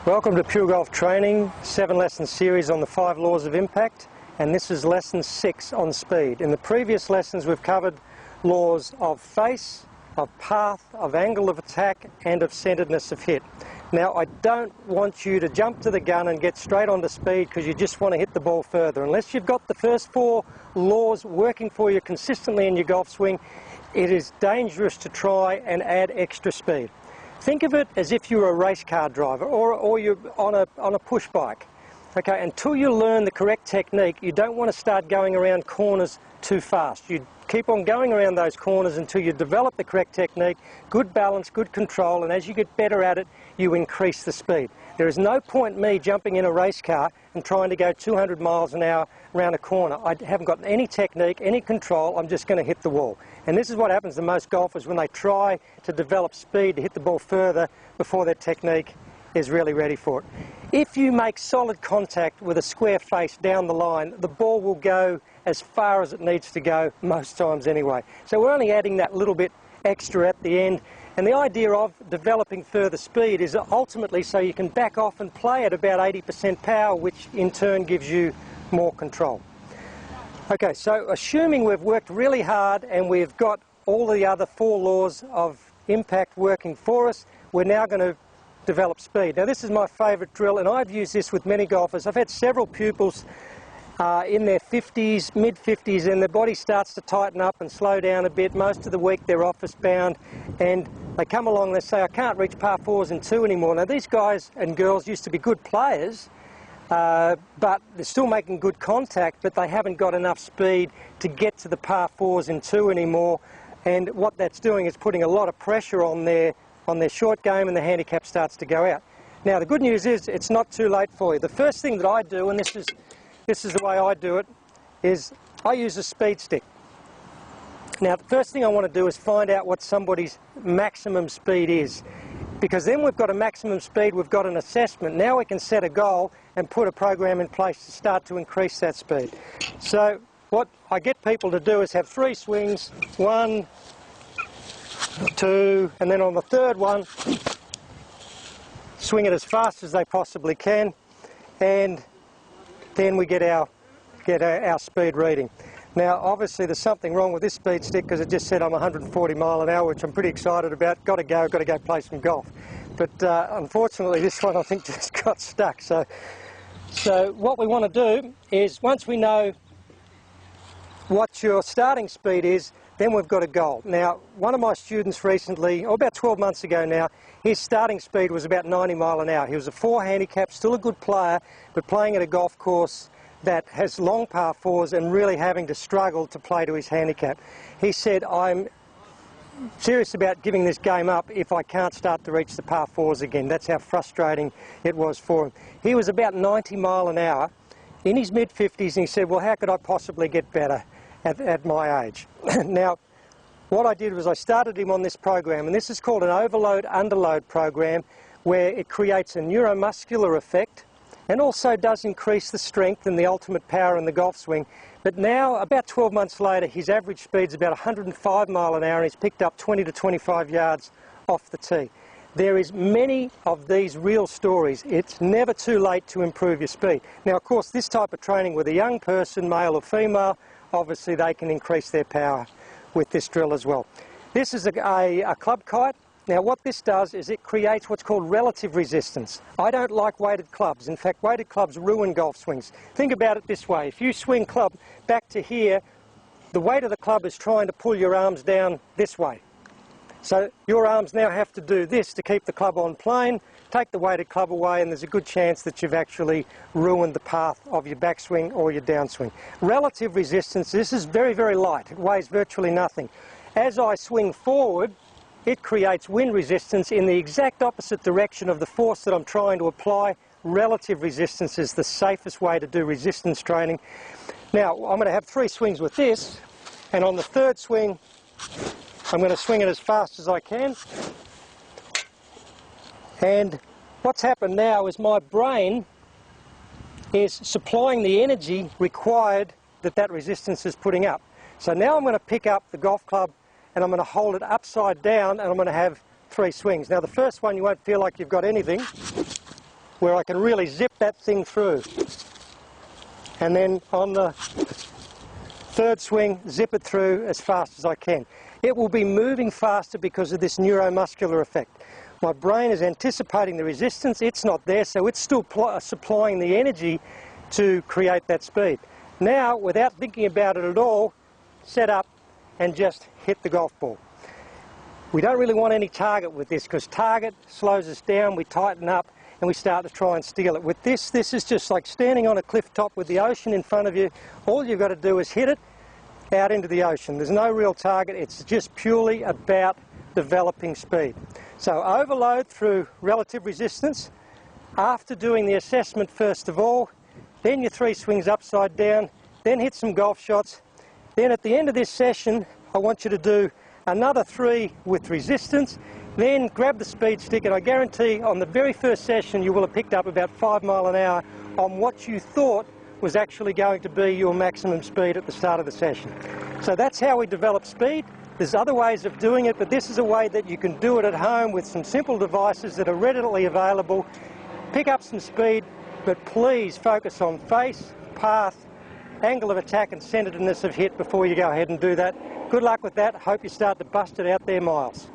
Welcome to Pure Golf Training, 7-lesson series on the 5 laws of impact, and this is lesson 6 on speed. In the previous lessons we've covered laws of face, of path, of angle of attack and of centeredness of hit. Now I don't want you to jump to the gun and get straight onto speed because you just want to hit the ball further. Unless you've got the first 4 laws working for you consistently in your golf swing, it is dangerous to try and add extra speed. Think of it as if you're a race car driver or you're on a push bike. Okay, until you learn the correct technique, you don't want to start going around corners too fast. You keep on going around those corners until you develop the correct technique, good balance, good control, and as you get better at it, you increase the speed. There is no point me jumping in a race car and trying to go 200 miles an hour around a corner. I haven't got any technique, any control, I'm just going to hit the wall. And this is what happens to most golfers when they try to develop speed to hit the ball further before their technique is really ready for it. If you make solid contact with a square face down the line, the ball will go as far as it needs to go most times anyway. So we're only adding that little bit extra at the end. And the idea of developing further speed is ultimately so you can back off and play at about 80% power, which in turn gives you more control. Okay, so assuming we've worked really hard and we've got all the other 4 laws of impact working for us, we're now going to develop speed. Now this is my favourite drill, and I've used this with many golfers. I've had several pupils in their 50s, mid-50s, and their body starts to tighten up and slow down a bit. Most of the week they're office bound, and they come along and they say, I can't reach par 4s in 2 anymore. Now these guys and girls used to be good players, but they're still making good contact, but they haven't got enough speed to get to the par 4s in 2 anymore, and what that's doing is putting a lot of pressure on their short game, and the handicap starts to go out. Now the good news is it's not too late for you. The first thing that I do, and this is the way I do it, is I use a speed stick. Now the first thing I want to do is find out what somebody's maximum speed is, because then we've got a maximum speed, we've got an assessment. Now we can set a goal and put a program in place to start to increase that speed. So what I get people to do is have 3 swings, 1, 2, and then on the third one, swing it as fast as they possibly can, and then we get our speed reading. Now obviously there's something wrong with this speed stick because it just said I'm 140 mile an hour, which I'm pretty excited about. Got to go play some golf. But unfortunately this one I think just got stuck. So what we want to do is, once we know what your starting speed is, then we've got a goal. Now, one of my students recently, or about 12 months ago now, his starting speed was about 90 mile an hour. He was a 4 handicap, still a good player, but playing at a golf course that has long par 4s and really having to struggle to play to his handicap. He said, I'm serious about giving this game up if I can't start to reach the par 4s again. That's how frustrating it was for him. He was about 90 mile an hour in his mid-50s, and he said, well, how could I possibly get better at my age? Now, what I did was I started him on this program, and this is called an overload-underload program, where it creates a neuromuscular effect and also does increase the strength and the ultimate power in the golf swing. But now, about 12 months later, his average speed's about 105 mile an hour, and he's picked up 20 to 25 yards off the tee. There is many of these real stories. It's never too late to improve your speed. Now, of course, this type of training with a young person, male or female, obviously they can increase their power with this drill as well. This is a club kite. Now what this does is it creates what's called relative resistance. I don't like weighted clubs. In fact, weighted clubs ruin golf swings. Think about it this way. If you swing club back to here, the weight of the club is trying to pull your arms down this way. So your arms now have to do this to keep the club on plane. Take the weighted club away and there's a good chance that you've actually ruined the path of your backswing or your downswing. Relative resistance, this is very, very light. It weighs virtually nothing. As I swing forward, it creates wind resistance in the exact opposite direction of the force that I'm trying to apply. Relative resistance is the safest way to do resistance training. Now, I'm going to have 3 swings with this, and on the third swing, I'm going to swing it as fast as I can. And what's happened now is my brain is supplying the energy required that resistance is putting up. So now I'm going to pick up the golf club and I'm going to hold it upside down, and I'm going to have 3 swings. Now the first one you won't feel like you've got anything, where I can really zip that thing through. And then on the third swing, zip it through as fast as I can. It will be moving faster because of this neuromuscular effect. My brain is anticipating the resistance, it's not there, so it's still supplying the energy to create that speed. Now, without thinking about it at all, set up and just hit the golf ball. We don't really want any target with this, because target slows us down, we tighten up and we start to try and steal it. With this is just like standing on a cliff top with the ocean in front of you. All you've got to do is hit it out into the ocean. There's no real target, it's just purely about developing speed. So overload through relative resistance. After doing the assessment first of all, then your 3 swings upside down, then hit some golf shots. Then at the end of this session, I want you to do another 3 with resistance, then grab the speed stick, and I guarantee on the very first session you will have picked up about 5 miles an hour on what you thought was actually going to be your maximum speed at the start of the session. So that's how we develop speed. There's other ways of doing it, but this is a way that you can do it at home with some simple devices that are readily available. Pick up some speed, but please focus on face, path, angle of attack and centeredness of hit before you go ahead and do that. Good luck with that. Hope you start to bust it out there, Miles.